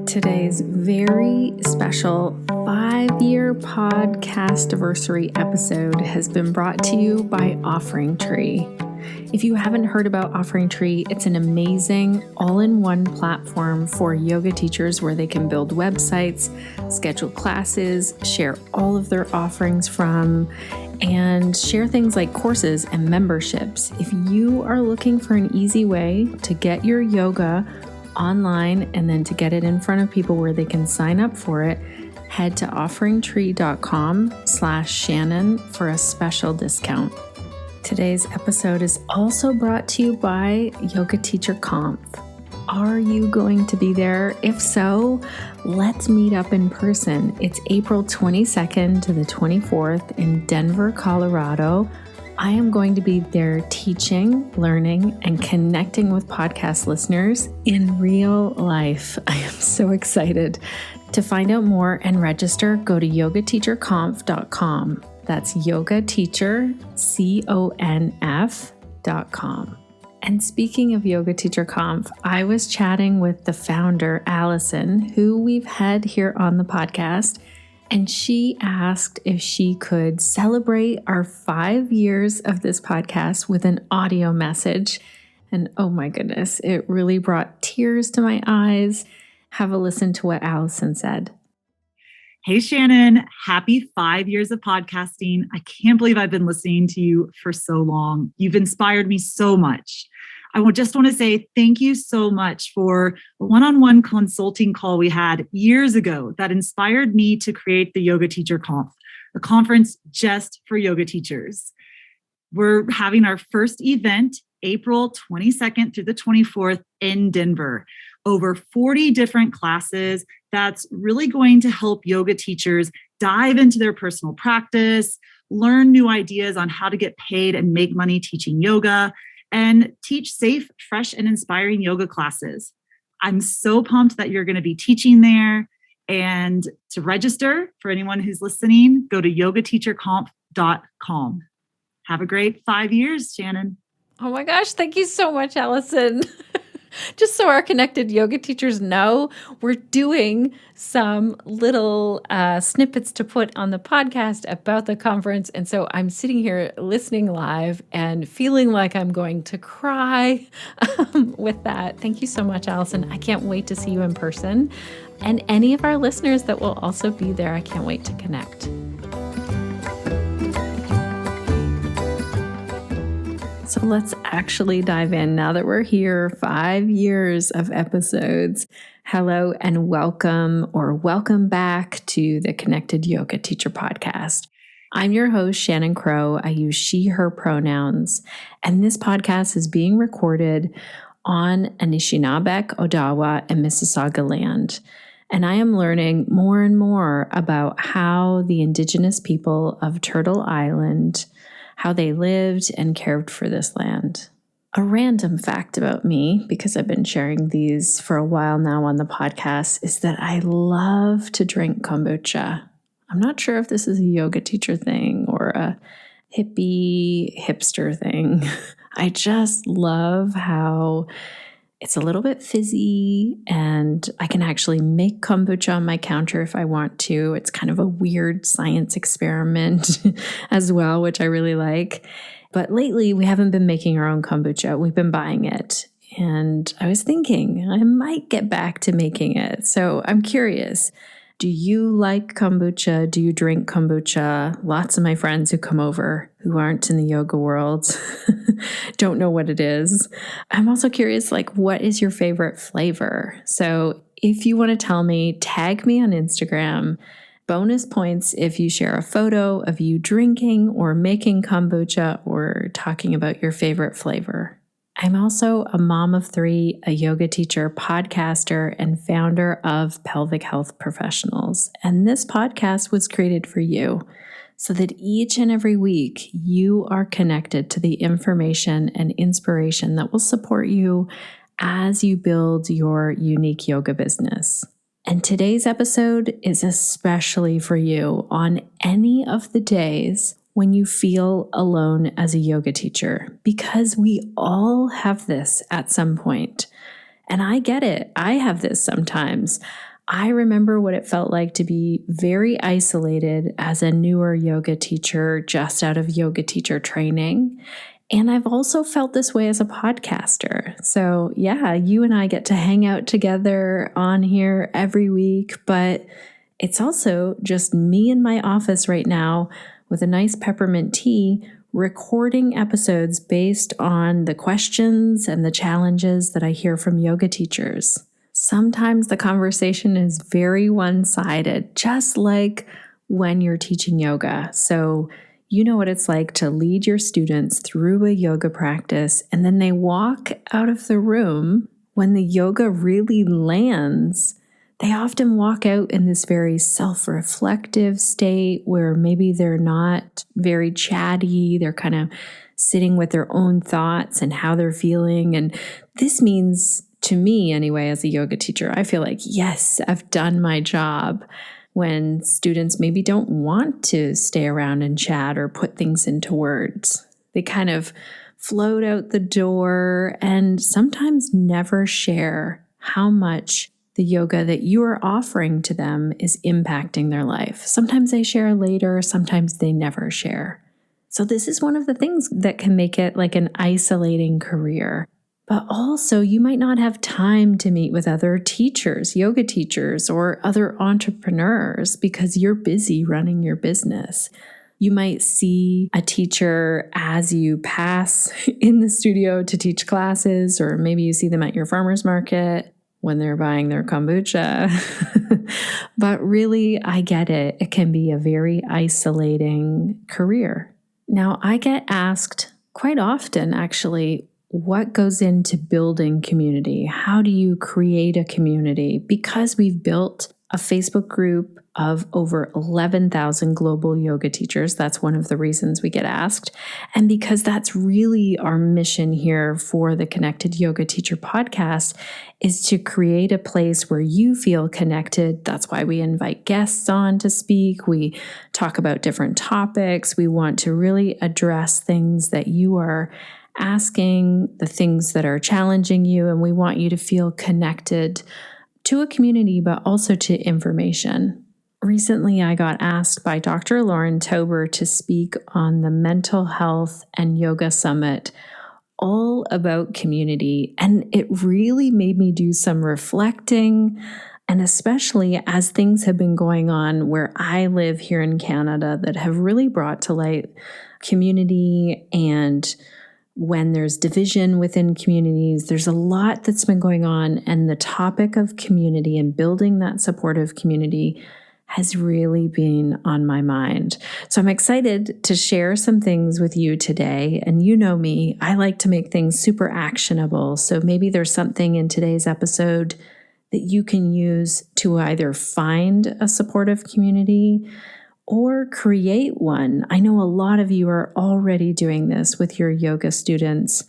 Today's very special 5-year podcast anniversary episode has been brought to you by Offering Tree. If you haven't heard about Offering Tree, it's an amazing all-in-one platform for yoga teachers where they can build websites, schedule classes, share all of their offerings from, and share things like courses and memberships. If you are looking for an easy way to get your yoga online and then to get it in front of people where they can sign up for it, head to offeringtree.com/Shannon for a special discount. Today's episode is also brought to you by Yoga Teacher Conf. Are you going to be there? If so, let's meet up in person. It's April 22nd to the 24th in Denver, Colorado. I am going to be there teaching, learning, and connecting with podcast listeners in real life. I am so excited. To find out more and register, go to yogateacherconf.com. That's yogateacherconf.com. And speaking of Yoga Teacher Conf, I was chatting with the founder, Allison, who we've had here on the podcast, and she asked if she could celebrate our 5 years of this podcast with an audio message. And oh my goodness, it really brought tears to my eyes. Have a listen to what Allison said. Hey, Shannon, happy 5 years of podcasting. I can't believe I've been listening to you for so long. You've inspired me so much. I just want to say thank you so much for a one-on-one consulting call we had years ago that inspired me to create the Yoga Teacher Conf, a conference just for yoga teachers. We're having our first event April 22nd through the 24th in Denver. Over 40 different classes that's really going to help yoga teachers dive into their personal practice, learn new ideas on how to get paid and make money teaching yoga, and teach safe, fresh, and inspiring yoga classes. I'm so pumped that you're going to be teaching there. And to register, for anyone who's listening, go to yogateacherconf.com. Have a great 5 years, Shannon. Oh my gosh, thank you so much, Allison. Just so our connected yoga teachers know, we're doing some little snippets to put on the podcast about the conference. And so I'm sitting here listening live and feeling like I'm going to cry with that. Thank you so much, Allison. I can't wait to see you in person. And any of our listeners that will also be there, I can't wait to connect. So let's actually dive in now that we're here, 5 years of episodes. Hello and welcome or welcome back to the Connected Yoga Teacher Podcast. I'm your host, Shannon Crow. I use she, her pronouns, and this podcast is being recorded on Anishinaabeg, Odawa, and Mississauga land. And I am learning more and more about how the indigenous people of Turtle Island, how they lived and cared for this land. A random fact about me, because I've been sharing these for a while now on the podcast, is that I love to drink kombucha. I'm not sure if this is a yoga teacher thing or a hippie hipster thing. I just love how it's a little bit fizzy and I can actually make kombucha on my counter if I want to. It's kind of a weird science experiment as well, which I really like. But lately we haven't been making our own kombucha. We've been buying it. And I was thinking I might get back to making it. So I'm curious. Do you like kombucha? Do you drink kombucha? Lots of my friends who come over who aren't in the yoga world don't know what it is. I'm also curious, what is your favorite flavor? So if you want to tell me, tag me on Instagram. Bonus points if you share a photo of you drinking or making kombucha or talking about your favorite flavor. I'm also a mom of 3, a yoga teacher, podcaster, and founder of Pelvic Health Professionals. And this podcast was created for you so that each and every week you are connected to the information and inspiration that will support you as you build your unique yoga business. And today's episode is especially for you on any of the days when you feel alone as a yoga teacher, because we all have this at some point. And I get it. I have this sometimes. I remember what it felt like to be very isolated as a newer yoga teacher just out of yoga teacher training. And I've also felt this way as a podcaster. So yeah, you and I get to hang out together on here every week, but it's also just me in my office right now with a nice peppermint tea, recording episodes based on the questions and the challenges that I hear from yoga teachers. Sometimes the conversation is very one-sided, just like when you're teaching yoga. So you know what it's like to lead your students through a yoga practice, and then they walk out of the room when the yoga really lands. They often walk out in this very self-reflective state where maybe they're not very chatty. They're kind of sitting with their own thoughts and how they're feeling. And this means, to me anyway, as a yoga teacher, I feel like, yes, I've done my job. When students maybe don't want to stay around and chat or put things into words, they kind of float out the door and sometimes never share how much the yoga that you are offering to them is impacting their life. Sometimes they share later, sometimes they never share. So this is one of the things that can make it like an isolating career. But also, you might not have time to meet with other teachers, yoga teachers, or other entrepreneurs because you're busy running your business. You might see a teacher as you pass in the studio to teach classes, or maybe you see them at your farmer's market when they're buying their kombucha. But really, I get it. It can be a very isolating career. Now, I get asked quite often, actually, what goes into building community? How do you create a community? Because we've built a Facebook group of over 11,000 global yoga teachers. That's one of the reasons we get asked. And because that's really our mission here for the Connected Yoga Teacher podcast, is to create a place where you feel connected. That's why we invite guests on to speak. We talk about different topics. We want to really address things that you are asking, the things that are challenging you, and we want you to feel connected to a community, but also to information. Recently, I got asked by Dr. Lauren Tober to speak on the Mental Health and Yoga Summit, all about community, and it really made me do some reflecting, and especially as things have been going on where I live here in Canada that have really brought to light community. And when there's division within communities, there's a lot that's been going on, and the topic of community and building that supportive community has really been on my mind. So I'm excited to share some things with you today. And you know me, I like to make things super actionable. So maybe there's something in today's episode that you can use to either find a supportive community or create one. I know a lot of you are already doing this with your yoga students.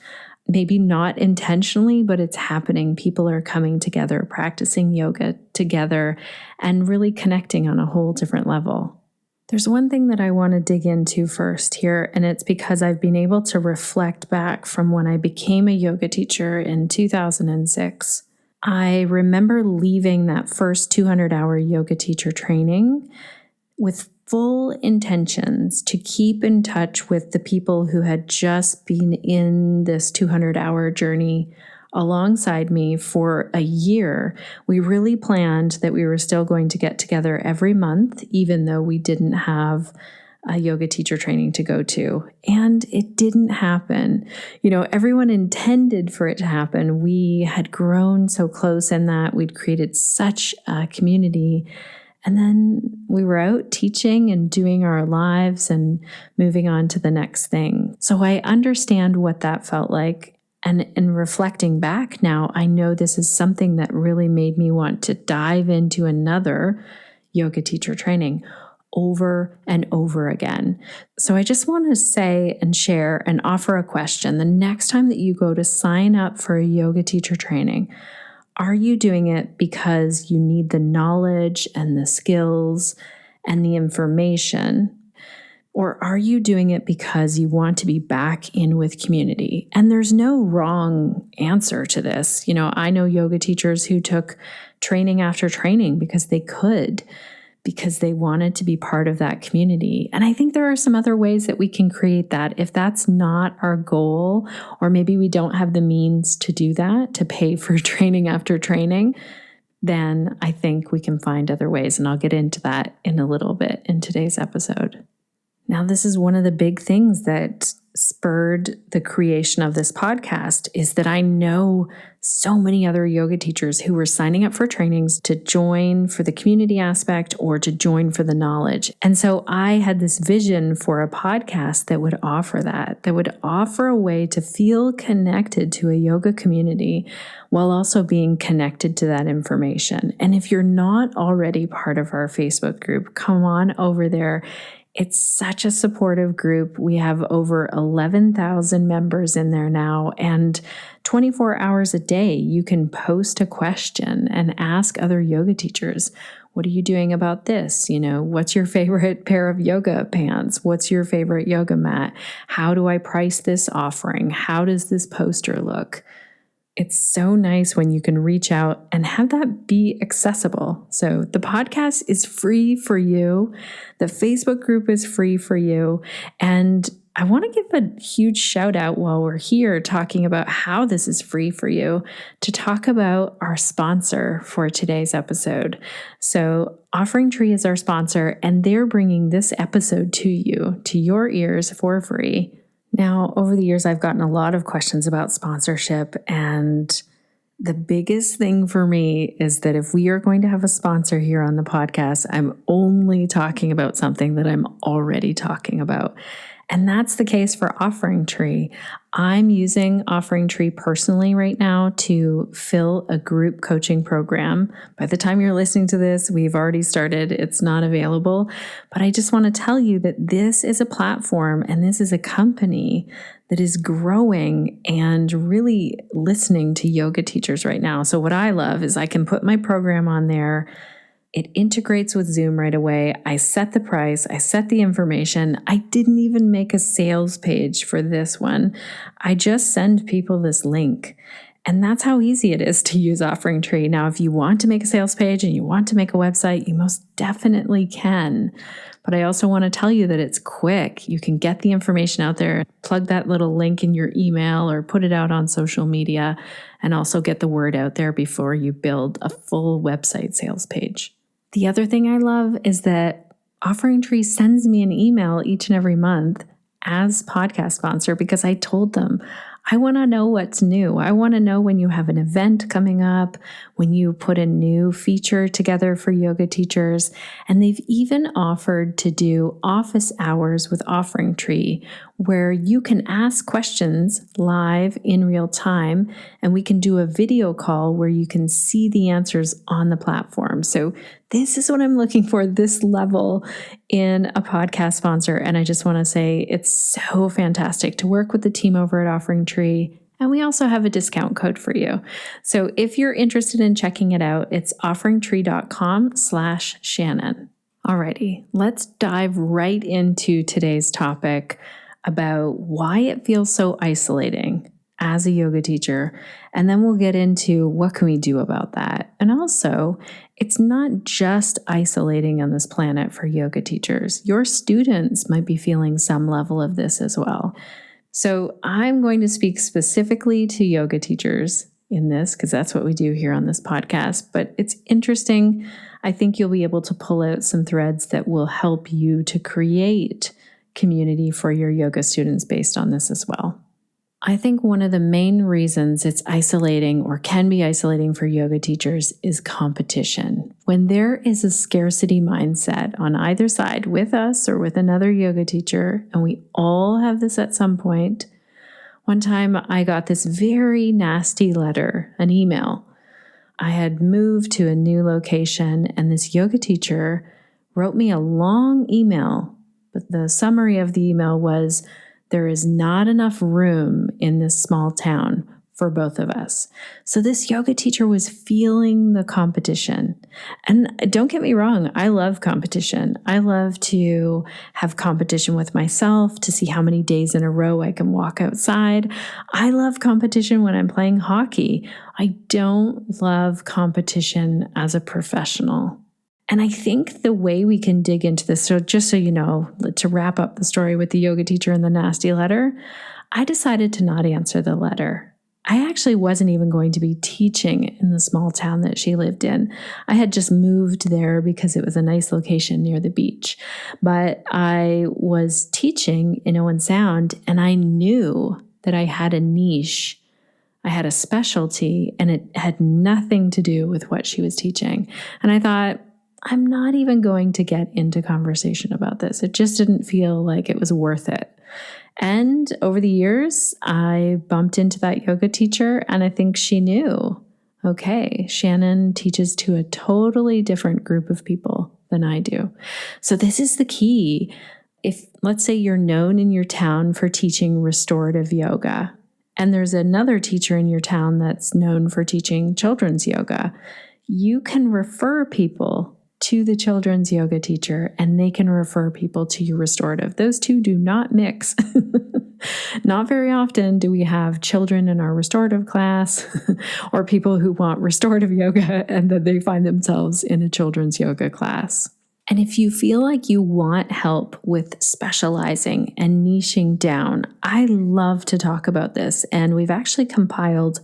Maybe not intentionally, but it's happening. People are coming together, practicing yoga together, and really connecting on a whole different level. There's one thing that I want to dig into first here, and it's because I've been able to reflect back from when I became a yoga teacher in 2006. I remember leaving that first 200-hour yoga teacher training with full intentions to keep in touch with the people who had just been in this 200-hour journey alongside me for a year. We really planned that we were still going to get together every month, even though we didn't have a yoga teacher training to go to. And it didn't happen. You know, everyone intended for it to happen. We had grown so close in that we'd created such a community. And then we were out teaching and doing our lives and moving on to the next thing. So I understand what that felt like. And in reflecting back now, I know this is something that really made me want to dive into another yoga teacher training over and over again. So I just want to say and share and offer a question. The next time that you go to sign up for a yoga teacher training, are you doing it because you need the knowledge and the skills and the information? Or are you doing it because you want to be back in with community? And there's no wrong answer to this. You know, I know yoga teachers who took training after training because they could, because they wanted to be part of that community. And I think there are some other ways that we can create that. If that's not our goal, or maybe we don't have the means to do that, to pay for training after training, then I think we can find other ways. And I'll get into that in a little bit in today's episode. Now, this is one of the big things that spurred the creation of this podcast, is that I know so many other yoga teachers who were signing up for trainings to join for the community aspect or to join for the knowledge. And so I had this vision for a podcast that would offer that would offer a way to feel connected to a yoga community while also being connected to that information. And if you're not already part of our Facebook group, come on over there. It's such a supportive group. We have over 11,000 members in there now, and 24 hours a day, you can post a question and ask other yoga teachers, what are you doing about this? What's your favorite pair of yoga pants? What's your favorite yoga mat? How do I price this offering? How does this poster look? It's so nice when you can reach out and have that be accessible. So the podcast is free for you. The Facebook group is free for you. And I want to give a huge shout out while we're here talking about how this is free for you, to talk about our sponsor for today's episode. So Offering Tree is our sponsor, and they're bringing this episode to you, to your ears for free. Now, over the years, I've gotten a lot of questions about sponsorship, and the biggest thing for me is that if we are going to have a sponsor here on the podcast, I'm only talking about something that I'm already talking about. And that's the case for Offering Tree. I'm using Offering Tree personally right now to fill a group coaching program. By the time you're listening to this, we've already started. It's not available. But I just want to tell you that this is a platform and this is a company that is growing and really listening to yoga teachers right now. So what I love is I can put my program on there. It integrates with Zoom right away. I set the price. I set the information. I didn't even make a sales page for this one. I just send people this link. And that's how easy it is to use Offering Tree. Now, if you want to make a sales page and you want to make a website, you most definitely can. But I also want to tell you that it's quick. You can get the information out there, plug that little link in your email or put it out on social media, and also get the word out there before you build a full website sales page. The other thing I love is that Offering Tree sends me an email each and every month as podcast sponsor, because I told them I want to know what's new. I want to know when you have an event coming up, when you put a new feature together for yoga teachers. And they've even offered to do office hours with Offering Tree, where you can ask questions live in real time, and we can do a video call where you can see the answers on the platform. So this is what I'm looking for, this level in a podcast sponsor. And I just want to say it's so fantastic to work with the team over at Offering Tree. And we also have a discount code for you. So if you're interested in checking it out, it's offeringtree.com/Shannon. Alrighty, let's dive right into today's topic about why it feels so isolating as a yoga teacher. And then we'll get into what can we do about that. And also, it's not just isolating on this planet for yoga teachers. Your students might be feeling some level of this as well. So I'm going to speak specifically to yoga teachers in this, because that's what we do here on this podcast. But it's interesting. I think you'll be able to pull out some threads that will help you to create community for your yoga students based on this as well. I think one of the main reasons it's isolating or can be isolating for yoga teachers is competition. When there is a scarcity mindset on either side, with us or with another yoga teacher, and we all have this at some point. One time I got this very nasty letter, an email. I had moved to a new location, and this yoga teacher wrote me a long email, but the summary of the email was, there is not enough room in this small town for both of us. So this yoga teacher was feeling the competition. And don't get me wrong, I love competition. I love to have competition with myself to see how many days in a row I can walk outside. I love competition when I'm playing hockey. I don't love competition as a professional. And I think the way we can dig into this, so just so you know, to wrap up the story with the yoga teacher and the nasty letter, I decided to not answer the letter. I actually wasn't even going to be teaching in the small town that she lived in. I had just moved there because it was a nice location near the beach. But I was teaching in Owen Sound, and I knew that I had a niche. I had a specialty, and it had nothing to do with what she was teaching. And I thought, I'm not even going to get into conversation about this. It just didn't feel like it was worth it. And over the years, I bumped into that yoga teacher, and I think she knew, okay, Shannon teaches to a totally different group of people than I do. So this is the key. If, let's say, you're known in your town for teaching restorative yoga, and there's another teacher in your town that's known for teaching children's yoga, you can refer people to the children's yoga teacher, and they can refer people to your restorative. Those two do not mix. Not very often do we have children in our restorative class or people who want restorative yoga and then they find themselves in a children's yoga class. And if you feel like you want help with specializing and niching down, I love to talk about this. And we've actually compiled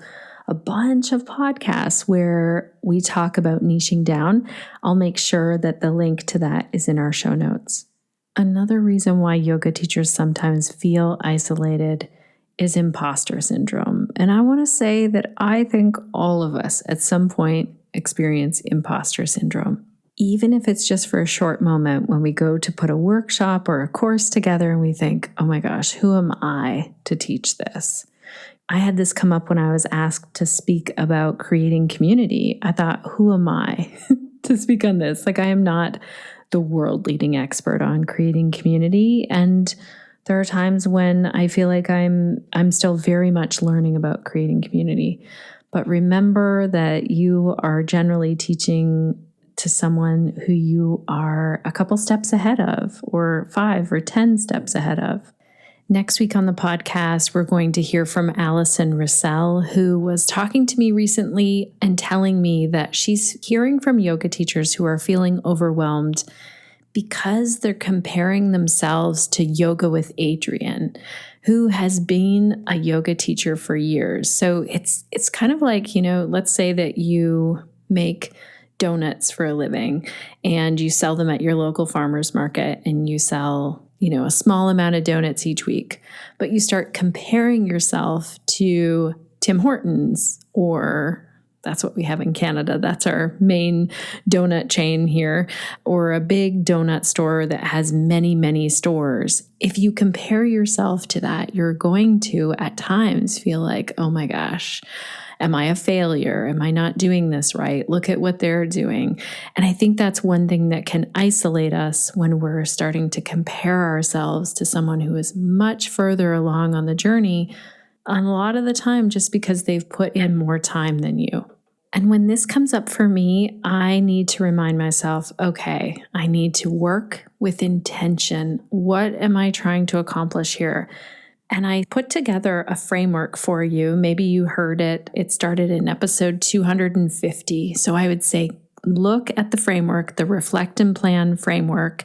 a bunch of podcasts where we talk about niching down. I'll make sure that the link to that is in our show notes. Another reason why yoga teachers sometimes feel isolated is imposter syndrome. And I want to say that I think all of us at some point experience imposter syndrome. Even if it's just for a short moment when we go to put a workshop or a course together and we think, oh my gosh, who am I to teach this? I had this come up when I was asked to speak about creating community. I thought, who am I to speak on this? Like, I am not the world leading expert on creating community. And there are times when I feel like I'm still very much learning about creating community. But remember that you are generally teaching to someone who you are a couple steps ahead of, or 5 or 10 steps ahead of. Next week on the podcast, we're going to hear from Allison Russell, who was talking to me recently and telling me that she's hearing from yoga teachers who are feeling overwhelmed because they're comparing themselves to Yoga with Adriene, who has been a yoga teacher for years. So it's kind of like, let's say that you make donuts for a living and you sell them at your local farmer's market and you sell a small amount of donuts each week, but you start comparing yourself to Tim Hortons, or that's what we have in Canada. That's our main donut chain here, or a big donut store that has many, many stores. If you compare yourself to that, you're going to at times feel like, oh my gosh, am I a failure? Am I not doing this right? Look at what they're doing. And I think that's one thing that can isolate us when we're starting to compare ourselves to someone who is much further along on the journey, a lot of the time just because they've put in more time than you. And when this comes up for me, I need to remind myself, okay, I need to work with intention. What am I trying to accomplish here? And I put together a framework for you. Maybe you heard it. It started in episode 250. So I would say, look at the framework, the Reflect and Plan framework.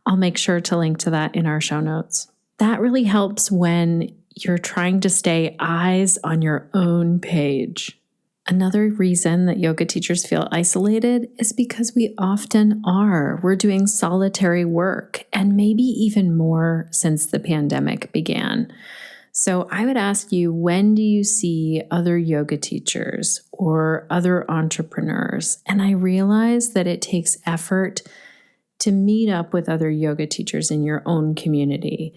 I'll make sure to link to that in our show notes. That really helps when you're trying to stay eyes on your own page. Another reason that yoga teachers feel isolated is because we often are. We're doing solitary work, and maybe even more since the pandemic began. So I would ask you, when do you see other yoga teachers or other entrepreneurs? And I realize that it takes effort to meet up with other yoga teachers in your own community.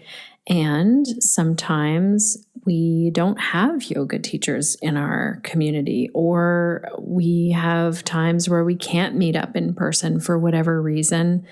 And sometimes we don't have yoga teachers in our community, or we have times where we can't meet up in person for whatever reason,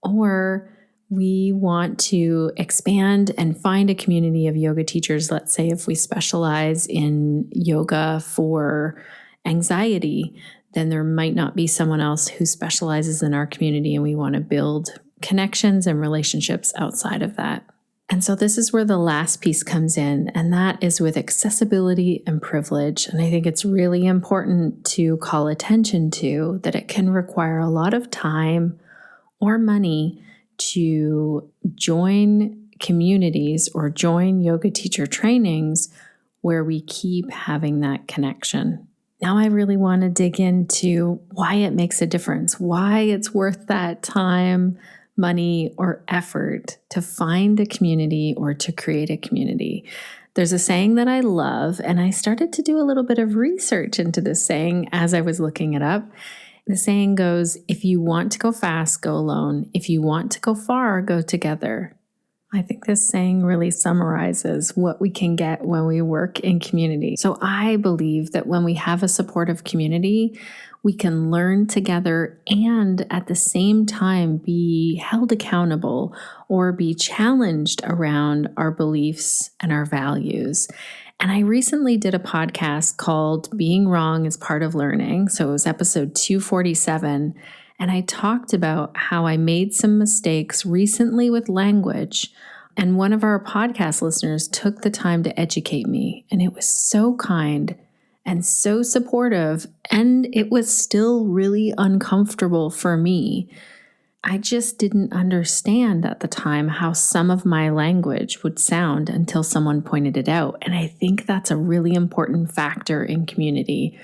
or We want to expand and find a community of yoga teachers. Let's say if we specialize in yoga for anxiety, then there might not be someone else who specializes in our community, and we want to build connections and relationships outside of that. And so this is where the last piece comes in, and that is with accessibility and privilege. And I think it's really important to call attention to that it can require a lot of time or money to join communities or join yoga teacher trainings where we keep having that connection. Now I really want to dig into why it makes a difference, why it's worth that time, money, or effort to find a community or to create a community. There's a saying that I love, and I started to do a little bit of research into this saying as I was looking it up. The saying goes, if you want to go fast, go alone. If you want to go far, go together. I think this saying really summarizes what we can get when we work in community. So I believe that when we have a supportive community, we can learn together and at the same time be held accountable or be challenged around our beliefs and our values. And I recently did a podcast called Being Wrong is Part of Learning. So it was episode 247. And I talked about how I made some mistakes recently with language. And one of our podcast listeners took the time to educate me. And it was so kind and so supportive. And it was still really uncomfortable for me. I just didn't understand at the time how some of my language would sound until someone pointed it out. And I think that's a really important factor in community.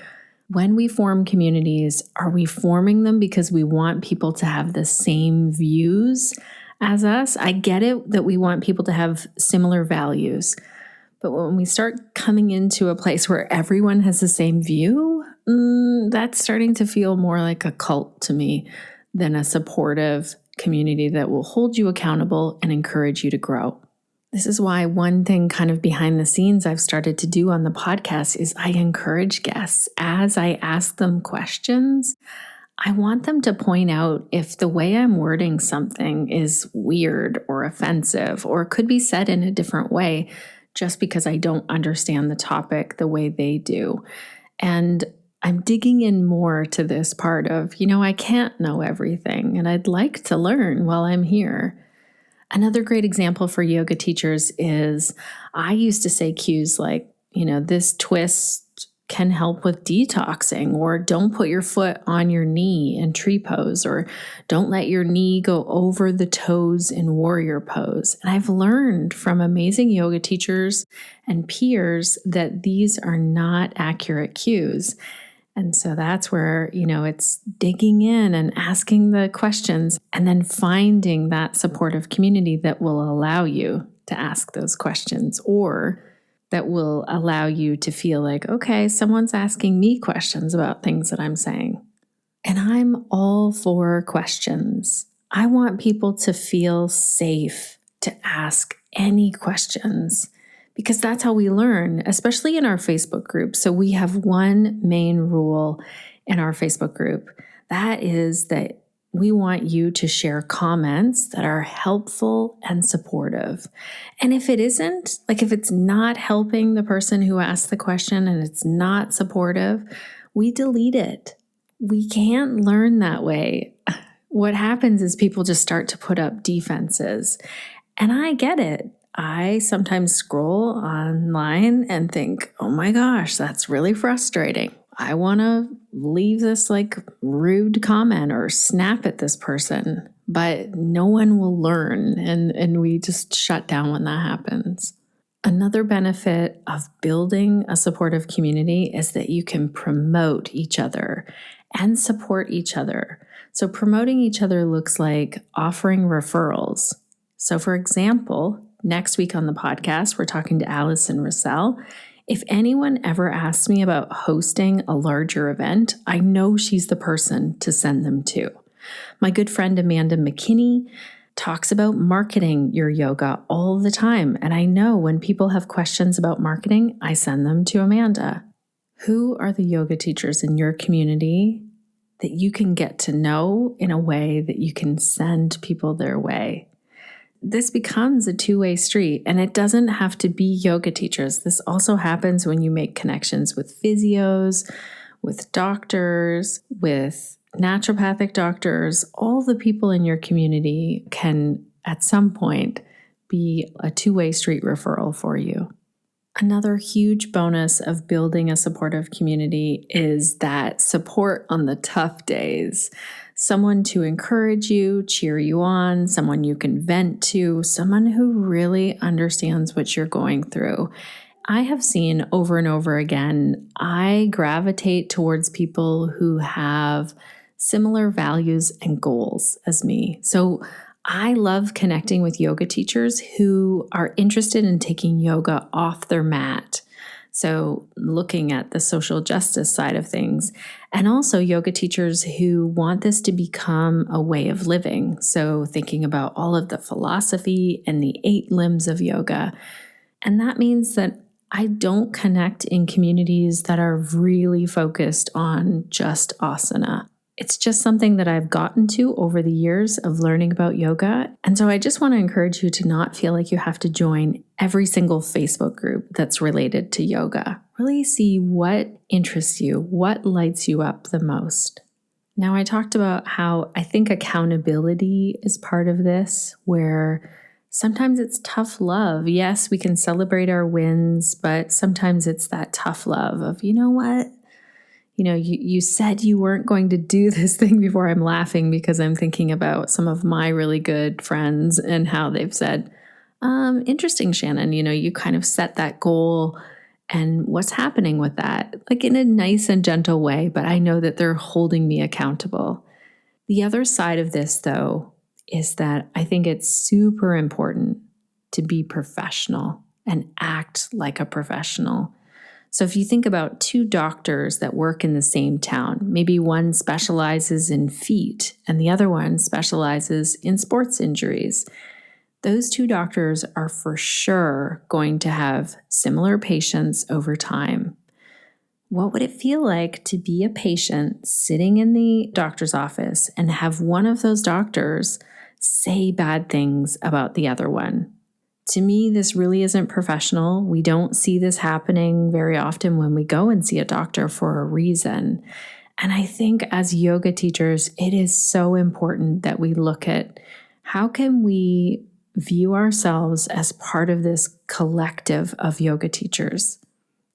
When we form communities, are we forming them because we want people to have the same views as us? I get it that we want people to have similar values. But when we start coming into a place where everyone has the same view, that's starting to feel more like a cult to me than a supportive community that will hold you accountable and encourage you to grow. This is why one thing kind of behind the scenes I've started to do on the podcast is I encourage guests as I ask them questions. I want them to point out if the way I'm wording something is weird or offensive or could be said in a different way just because I don't understand the topic the way they do. And I'm digging in more to this part of, I can't know everything and I'd like to learn while I'm here. Another great example for yoga teachers is I used to say cues like, this twist can help with detoxing, or don't put your foot on your knee in tree pose, or don't let your knee go over the toes in warrior pose. And I've learned from amazing yoga teachers and peers that these are not accurate cues. And so that's where, it's digging in and asking the questions and then finding that supportive community that will allow you to ask those questions, or that will allow you to feel like, okay, someone's asking me questions about things that I'm saying. And I'm all for questions. I want people to feel safe to ask any questions, because that's how we learn, especially in our Facebook group. So we have one main rule in our Facebook group. That is that we want you to share comments that are helpful and supportive. And if it isn't, like if it's not helping the person who asked the question and it's not supportive, we delete it. We can't learn that way. What happens is people just start to put up defenses. And I get it. I sometimes scroll online and think, oh my gosh, that's really frustrating. I want to leave this rude comment or snap at this person, but no one will learn, and we just shut down when that happens. Another benefit of building a supportive community is that you can promote each other and support each other. So promoting each other looks like offering referrals. So for example, next week on the podcast, we're talking to Allison Russell. If anyone ever asks me about hosting a larger event, I know she's the person to send them to. My good friend Amanda McKinney talks about marketing your yoga all the time. And I know when people have questions about marketing, I send them to Amanda. Who are the yoga teachers in your community that you can get to know in a way that you can send people their way? this becomes a two-way street, and it doesn't have to be yoga teachers. This also happens when you make connections with physios, with doctors, with naturopathic doctors. All the people in your community can, at some point, be a two-way street referral for you. Another huge bonus of building a supportive community is that support on the tough days. Someone to encourage you, cheer you on, someone you can vent to, someone who really understands what you're going through. I have seen over and over again, I gravitate towards people who have similar values and goals as me. So I love connecting with yoga teachers who are interested in taking yoga off their mat. So looking at the social justice side of things, and also yoga teachers who want this to become a way of living. So thinking about all of the philosophy and the 8 limbs of yoga. And that means that I don't connect in communities that are really focused on just asana. It's just something that I've gotten to over the years of learning about yoga. And so I just want to encourage you to not feel like you have to join every single Facebook group that's related to yoga. Really see what interests you, what lights you up the most. Now, I talked about how I think accountability is part of this, where sometimes it's tough love. Yes, we can celebrate our wins, but sometimes it's that tough love of, you know what? You said you weren't going to do this thing before. I'm laughing because I'm thinking about some of my really good friends and how they've said, interesting, Shannon, you kind of set that goal and what's happening with that, like in a nice and gentle way, but I know that they're holding me accountable. The other side of this, though, is that I think it's super important to be professional and act like a professional. So if you think about 2 doctors that work in the same town, maybe one specializes in feet and the other one specializes in sports injuries. Those 2 doctors are for sure going to have similar patients over time. What would it feel like to be a patient sitting in the doctor's office and have one of those doctors say bad things about the other one? To me, this really isn't professional. We don't see this happening very often when we go and see a doctor for a reason. And I think as yoga teachers, it is so important that we look at how can we view ourselves as part of this collective of yoga teachers?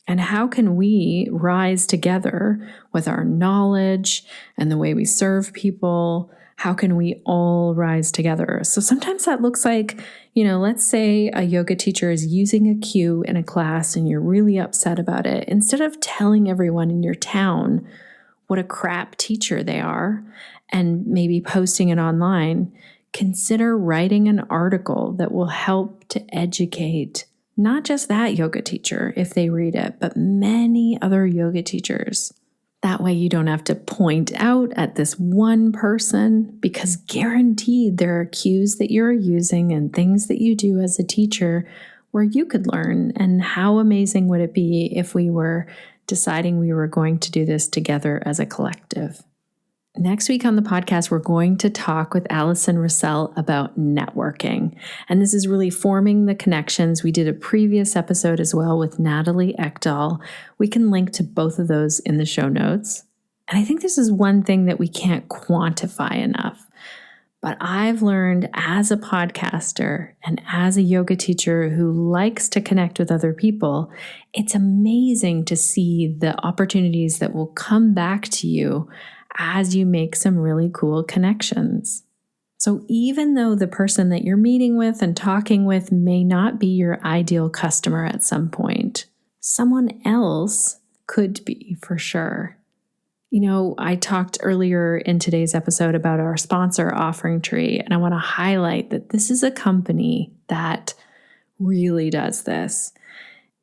And how can we rise together with our knowledge and the way we serve people? How can we all rise together? So sometimes that looks like, let's say a yoga teacher is using a cue in a class and you're really upset about it. Instead of telling everyone in your town what a crap teacher they are and maybe posting it online, consider writing an article that will help to educate not just that yoga teacher if they read it, but many other yoga teachers. That way you don't have to point out at this one person, because guaranteed there are cues that you're using and things that you do as a teacher where you could learn. And how amazing would it be if we were deciding we were going to do this together as a collective? Next week on the podcast, we're going to talk with Allison Russell about networking. And this is really forming the connections. We did a previous episode as well with Natalie Ekdahl. We can link to both of those in the show notes. And I think this is one thing that we can't quantify enough. But I've learned as a podcaster and as a yoga teacher who likes to connect with other people, it's amazing to see the opportunities that will come back to you as you make some really cool connections. So even though the person that you're meeting with and talking with may not be your ideal customer at some point, someone else could be for sure. I talked earlier in today's episode about our sponsor, Offering Tree, and I want to highlight that this is a company that really does this.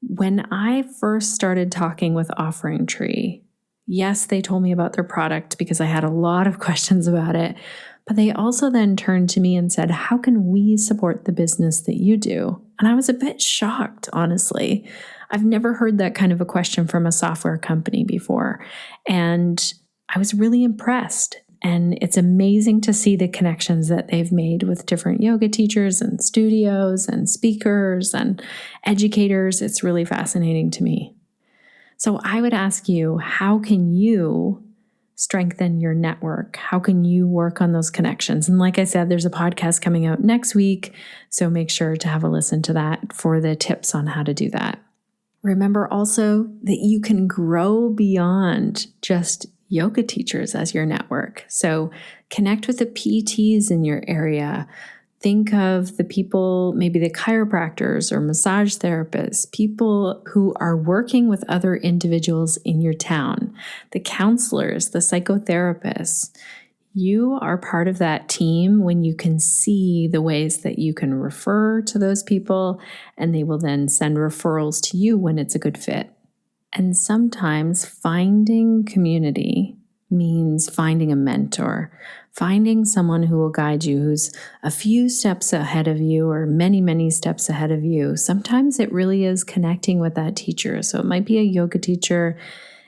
When I first started talking with Offering Tree, yes, they told me about their product because I had a lot of questions about it, but they also then turned to me and said, how can we support the business that you do? And I was a bit shocked, honestly. I've never heard that kind of a question from a software company before. And I was really impressed. And it's amazing to see the connections that they've made with different yoga teachers and studios and speakers and educators. It's really fascinating to me. So I would ask you, how can you strengthen your network? How can you work on those connections? And like I said, there's a podcast coming out next week, so make sure to have a listen to that for the tips on how to do that. Remember also that you can grow beyond just yoga teachers as your network. So connect with the PTs in your area. Think of the people, maybe the chiropractors or massage therapists, people who are working with other individuals in your town, the counselors, the psychotherapists. You are part of that team when you can see the ways that you can refer to those people, and they will then send referrals to you when it's a good fit. And sometimes finding community means finding a mentor, finding someone who will guide you, who's a few steps ahead of you or many, many steps ahead of you. Sometimes it really is connecting with that teacher. So it might be a yoga teacher.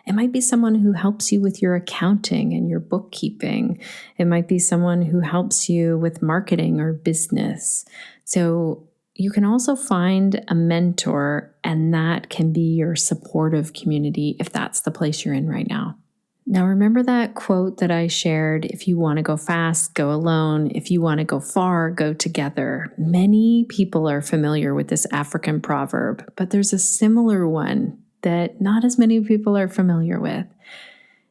It might be someone who helps you with your accounting and your bookkeeping. It might be someone who helps you with marketing or business. So you can also find a mentor, and that can be your supportive community if that's the place you're in right now. Now, remember that quote that I shared, if you want to go fast, go alone. If you want to go far, go together. Many people are familiar with this African proverb, but there's a similar one that not as many people are familiar with.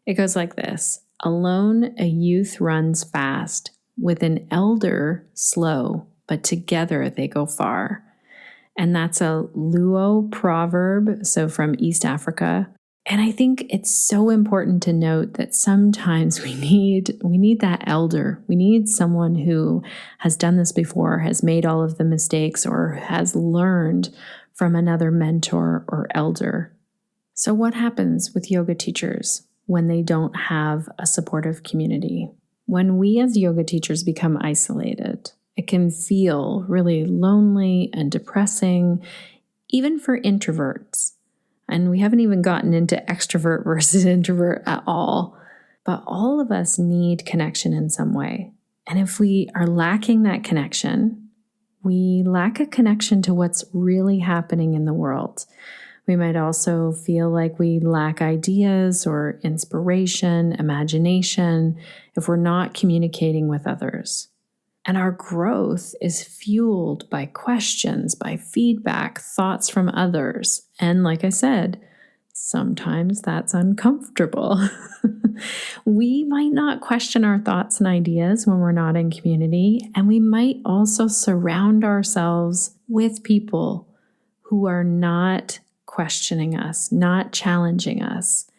It goes like this: alone, a youth runs fast, with an elder, slow, but together they go far. And that's a Luo proverb, so from East Africa. And I think it's so important to note that sometimes we need that elder. We need someone who has done this before, has made all of the mistakes, or has learned from another mentor or elder. So what happens with yoga teachers when they don't have a supportive community? When we as yoga teachers become isolated, it can feel really lonely and depressing, even for introverts. And we haven't even gotten into extrovert versus introvert at all. But all of us need connection in some way. And if we are lacking that connection, we lack a connection to what's really happening in the world. We might also feel like we lack ideas or inspiration, imagination, if we're not communicating with others. And our growth is fueled by questions, by feedback, thoughts from others. And like I said, sometimes that's uncomfortable. We might not question our thoughts and ideas when we're not in community. And we might also surround ourselves with people who are not questioning us, not challenging us.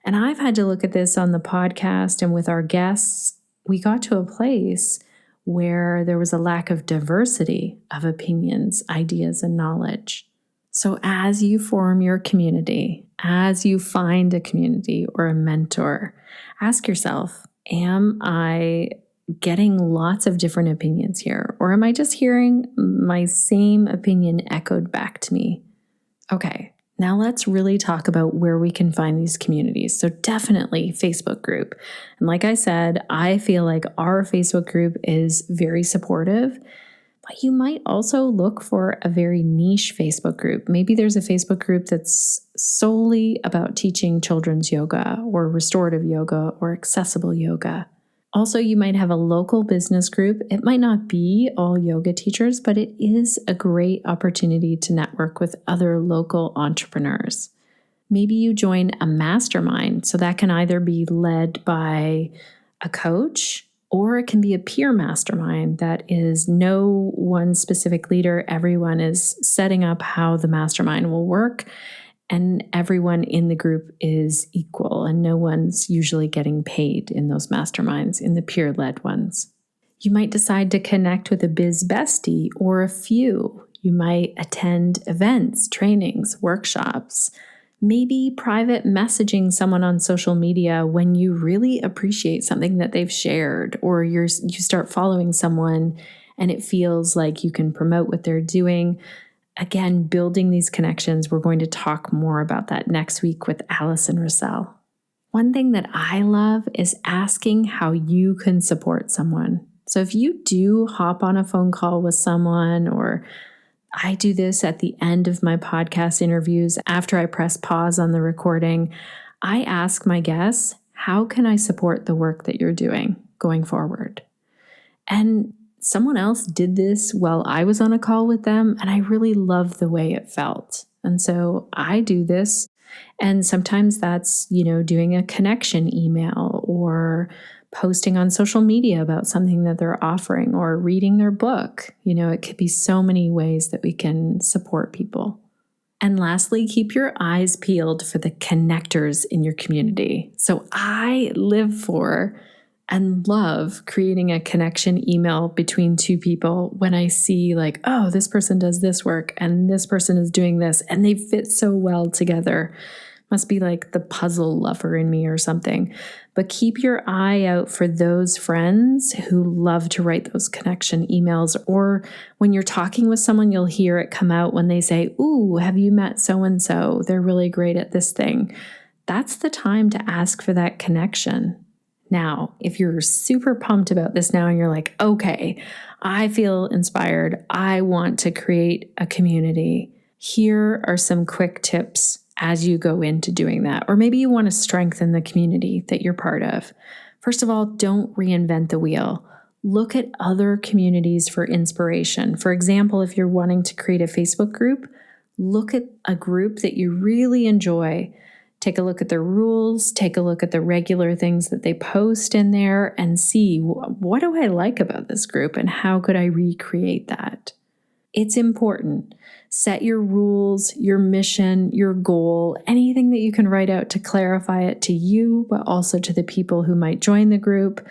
And I've had to look at this on the podcast and with our guests. We got to a place where there was a lack of diversity of opinions, ideas, and knowledge. So as you form your community, as you find a community or a mentor, ask yourself, am I getting lots of different opinions here? Or am I just hearing my same opinion echoed back to me? Okay, now let's really talk about where we can find these communities. So definitely Facebook group. And like I said, I feel like our Facebook group is very supportive, but you might also look for a very niche Facebook group. Maybe there's a Facebook group that's solely about teaching children's yoga or restorative yoga or accessible yoga. Also, you might have a local business group. It might not be all yoga teachers, but it is a great opportunity to network with other local entrepreneurs. Maybe you join a mastermind. So that can either be led by a coach, or it can be a peer mastermind that is no one specific leader. Everyone is setting up how the mastermind will work, and everyone in the group is equal, and no one's usually getting paid in those masterminds, in the peer-led ones. You might decide to connect with a biz bestie or a few. You might attend events, trainings, workshops, maybe private messaging someone on social media when you really appreciate something that they've shared, or you start following someone and it feels like you can promote what they're doing. Again, building these connections. We're going to talk more about that next week with Allison Russell. One thing that I love is asking how you can support someone. So if you do hop on a phone call with someone, or I do this at the end of my podcast interviews after I press pause on the recording, I ask my guests, how can I support the work that you're doing going forward? And someone else did this while I was on a call with them, and I really loved the way it felt. And so I do this. And sometimes that's, doing a connection email or posting on social media about something that they're offering or reading their book. It could be so many ways that we can support people. And lastly, keep your eyes peeled for the connectors in your community. So I live for and love creating a connection email between two people when I see like, oh, this person does this work and this person is doing this, and they fit so well together. Must be like the puzzle lover in me or something. But keep your eye out for those friends who love to write those connection emails. Or when you're talking with someone, you'll hear it come out when they say, ooh, have you met so-and-so? They're really great at this thing. That's the time to ask for that connection. Now, if you're super pumped about this now and you're like, okay, I feel inspired, I want to create a community, here are some quick tips as you go into doing that. Or maybe you want to strengthen the community that you're part of. First of all, don't reinvent the wheel. Look at other communities for inspiration. For example, if you're wanting to create a Facebook group, look at a group that you really enjoy. Take a look at their rules, take a look at the regular things that they post in there, and see, what do I like about this group and how could I recreate that? It's important. Set your rules, your mission, your goal, anything that you can write out to clarify it to you, but also to the people who might join the group.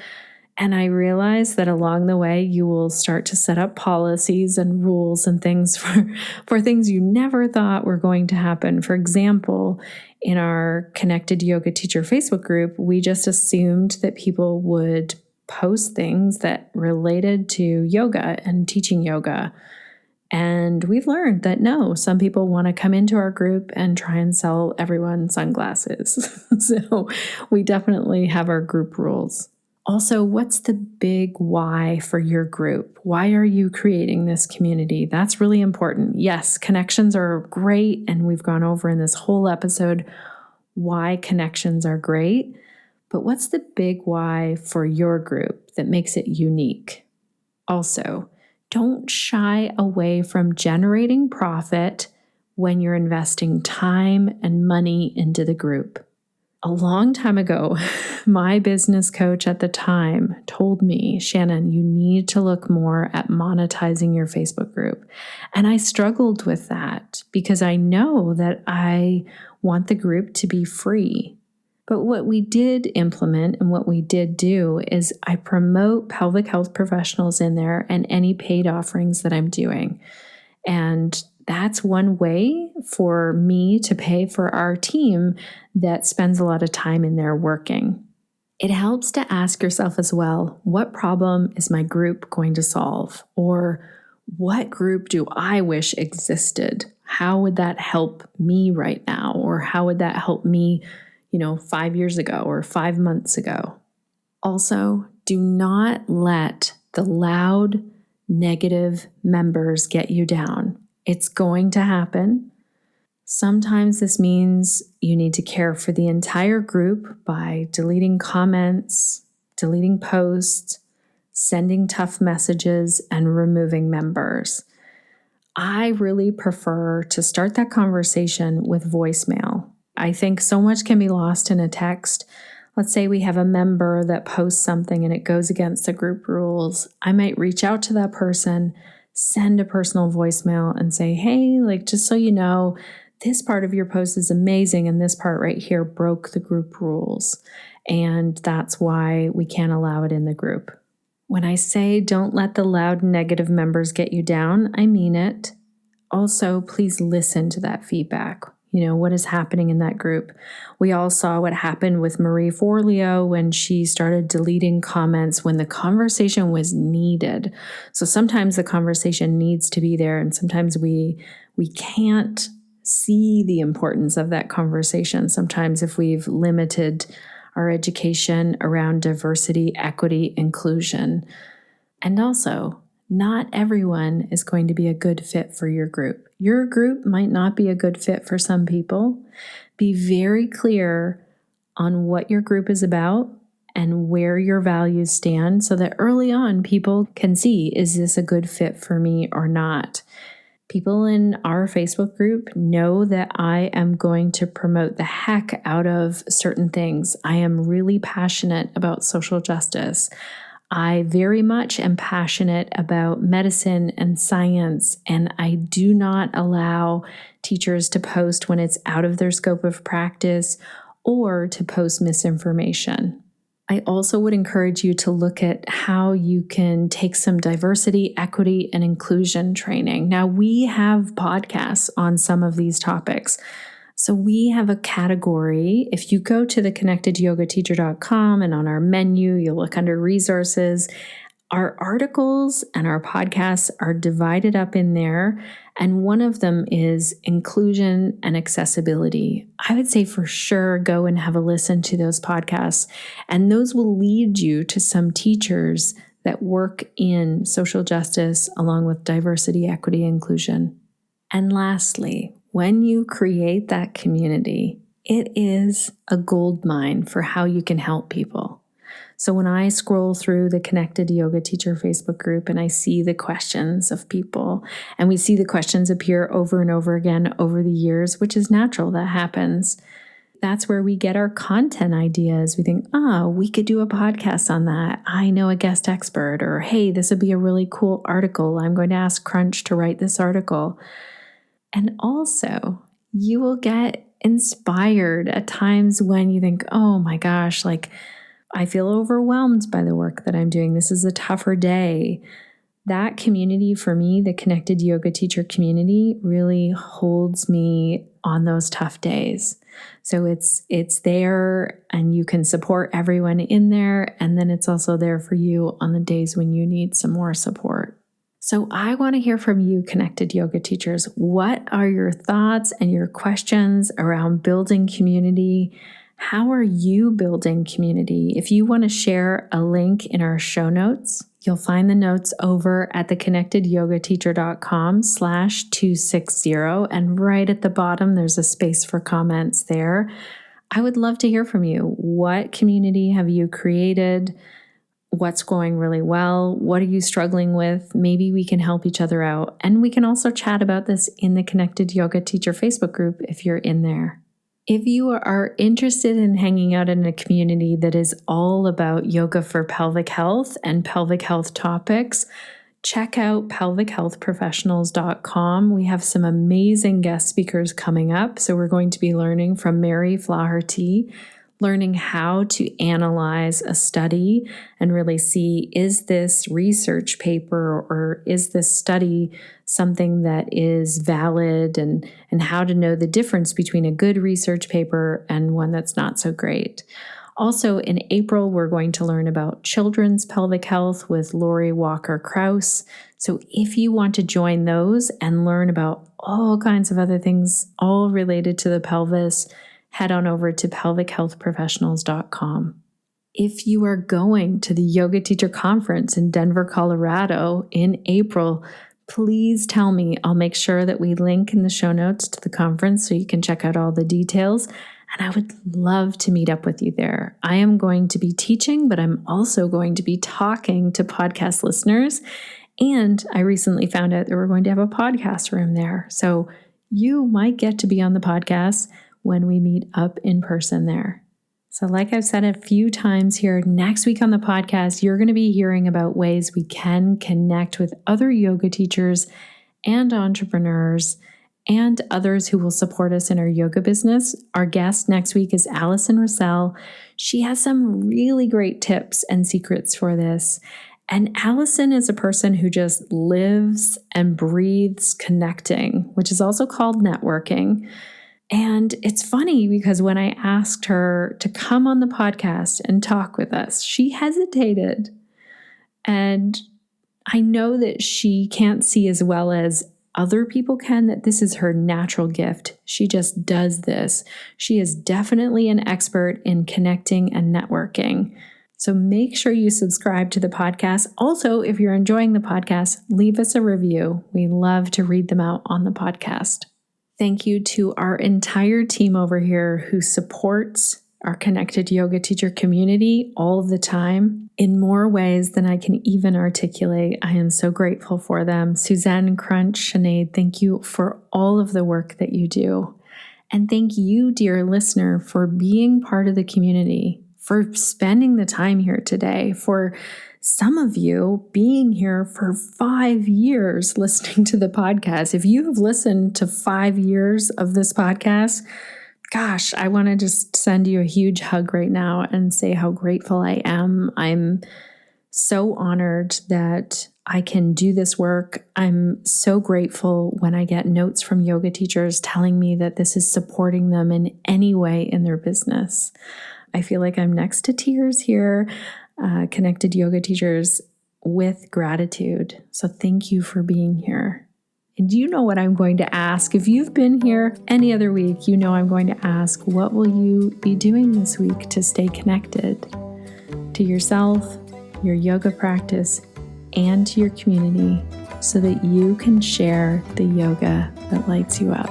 And I realize that along the way, you will start to set up policies and rules and things for things you never thought were going to happen. For example, in our Connected Yoga Teacher Facebook group, we just assumed that people would post things that related to yoga and teaching yoga. And we've learned that no, some people want to come into our group and try and sell everyone sunglasses. So we definitely have our group rules. Also, what's the big why for your group? Why are you creating this community? That's really important. Yes, connections are great, and we've gone over in this whole episode why connections are great. But what's the big why for your group that makes it unique? Also, don't shy away from generating profit when you're investing time and money into the group. A long time ago, my business coach at the time told me, Shannon, you need to look more at monetizing your Facebook group. And I struggled with that because I know that I want the group to be free. But what we did implement and what we did do is I promote pelvic health professionals in there and any paid offerings that I'm doing. And that's one way for me to pay for our team that spends a lot of time in there working. It helps to ask yourself as well, what problem is my group going to solve? Or what group do I wish existed? How would that help me right now? Or how would that help me 5 years ago or 5 months ago? Also, do not let the loud, negative members get you down. It's going to happen. Sometimes this means you need to care for the entire group by deleting comments, deleting posts, sending tough messages, and removing members. I really prefer to start that conversation with voicemail. I think so much can be lost in a text. Let's say we have a member that posts something and it goes against the group rules. I might reach out to that person, send a personal voicemail and say, hey, just so you know, this part of your post is amazing and this part right here broke the group rules. And that's why we can't allow it in the group. When I say don't let the loud negative members get you down, I mean it. Also, please listen to that feedback. What is happening in that group? We all saw what happened with Marie Forleo when she started deleting comments when the conversation was needed. So sometimes the conversation needs to be there, and sometimes we can't see the importance of that conversation. Sometimes if we've limited our education around diversity, equity, inclusion. And also, not everyone is going to be a good fit for your group. Your group might not be a good fit for some people. Be very clear on what your group is about and where your values stand so that early on people can see, is this a good fit for me or not? People in our Facebook group know that I am going to promote the heck out of certain things. I am really passionate about social justice. I very much am passionate about medicine and science, and I do not allow teachers to post when it's out of their scope of practice or to post misinformation. I also would encourage you to look at how you can take some diversity, equity, and inclusion training. Now, we have podcasts on some of these topics. So we have a category. If you go to theconnectedyogateacher.com and on our menu, you'll look under resources. Our articles and our podcasts are divided up in there, and one of them is inclusion and accessibility. I would say for sure go and have a listen to those podcasts, and those will lead you to some teachers that work in social justice along with diversity, equity, inclusion. And lastly, when you create that community, it is a gold mine for how you can help people. So when I scroll through the Connected Yoga Teacher Facebook group and I see the questions of people, and we see the questions appear over and over again over the years, which is natural, that happens. That's where we get our content ideas. We think, we could do a podcast on that. I know a guest expert, or hey, this would be a really cool article. I'm going to ask Crunch to write this article. And also, you will get inspired at times when you think, oh my gosh, I feel overwhelmed by the work that I'm doing. This is a tougher day. That community for me, the Connected Yoga Teacher community, really holds me on those tough days. So it's there, and you can support everyone in there. And then it's also there for you on the days when you need some more support. So I want to hear from you, Connected Yoga Teachers. What are your thoughts and your questions around building community? How are you building community? If you want to share a link in our show notes, you'll find the notes over at theconnectedyogateacher.com/260. And right at the bottom, there's a space for comments there. I would love to hear from you. What community have you created? What's going really well? What are you struggling with? Maybe we can help each other out. And we can also chat about this in the Connected Yoga Teacher Facebook group if you're in there. If you are interested in hanging out in a community that is all about yoga for pelvic health and pelvic health topics, check out pelvichealthprofessionals.com. We have some amazing guest speakers coming up. So we're going to be learning from Mary Flaherty, learning how to analyze a study and really see, is this research paper or is this study something that is valid, and how to know the difference between a good research paper and one that's not so great. Also in April, we're going to learn about children's pelvic health with Lori Walker-Krause. So if you want to join those and learn about all kinds of other things, all related to the pelvis, head on over to pelvichealthprofessionals.com. If you are going to the Yoga Teacher Conference in Denver, Colorado in April, please tell me. I'll make sure that we link in the show notes to the conference so you can check out all the details. And I would love to meet up with you there. I am going to be teaching, but I'm also going to be talking to podcast listeners. And I recently found out that we're going to have a podcast room there. So you might get to be on the podcast when we meet up in person there. So like I've said a few times here, next week on the podcast, you're going to be hearing about ways we can connect with other yoga teachers and entrepreneurs and others who will support us in our yoga business. Our guest next week is Allison Russell. She has some really great tips and secrets for this. And Allison is a person who just lives and breathes connecting, which is also called networking. And it's funny because when I asked her to come on the podcast and talk with us, she hesitated. And I know that she can't see as well as other people can, that this is her natural gift. She just does this. She is definitely an expert in connecting and networking. So make sure you subscribe to the podcast. Also, if you're enjoying the podcast, leave us a review. We love to read them out on the podcast. Thank you to our entire team over here who supports our Connected Yoga Teacher community all the time in more ways than I can even articulate. I am so grateful for them. Suzanne, Crunch, Sinead, thank you for all of the work that you do. And thank you, dear listener, for being part of the community, for spending the time here today, for some of you being here for 5 years listening to the podcast. If you have listened to 5 years of this podcast, gosh, I want to just send you a huge hug right now and say how grateful I am. I'm so honored that I can do this work. I'm so grateful when I get notes from yoga teachers telling me that this is supporting them in any way in their business. I feel like I'm next to tears here, Connected Yoga Teachers, with gratitude. So thank you for being here. And you know what I'm going to ask. If you've been here any other week, you know I'm going to ask, what will you be doing this week to stay connected to yourself, your yoga practice, and to your community so that you can share the yoga that lights you up?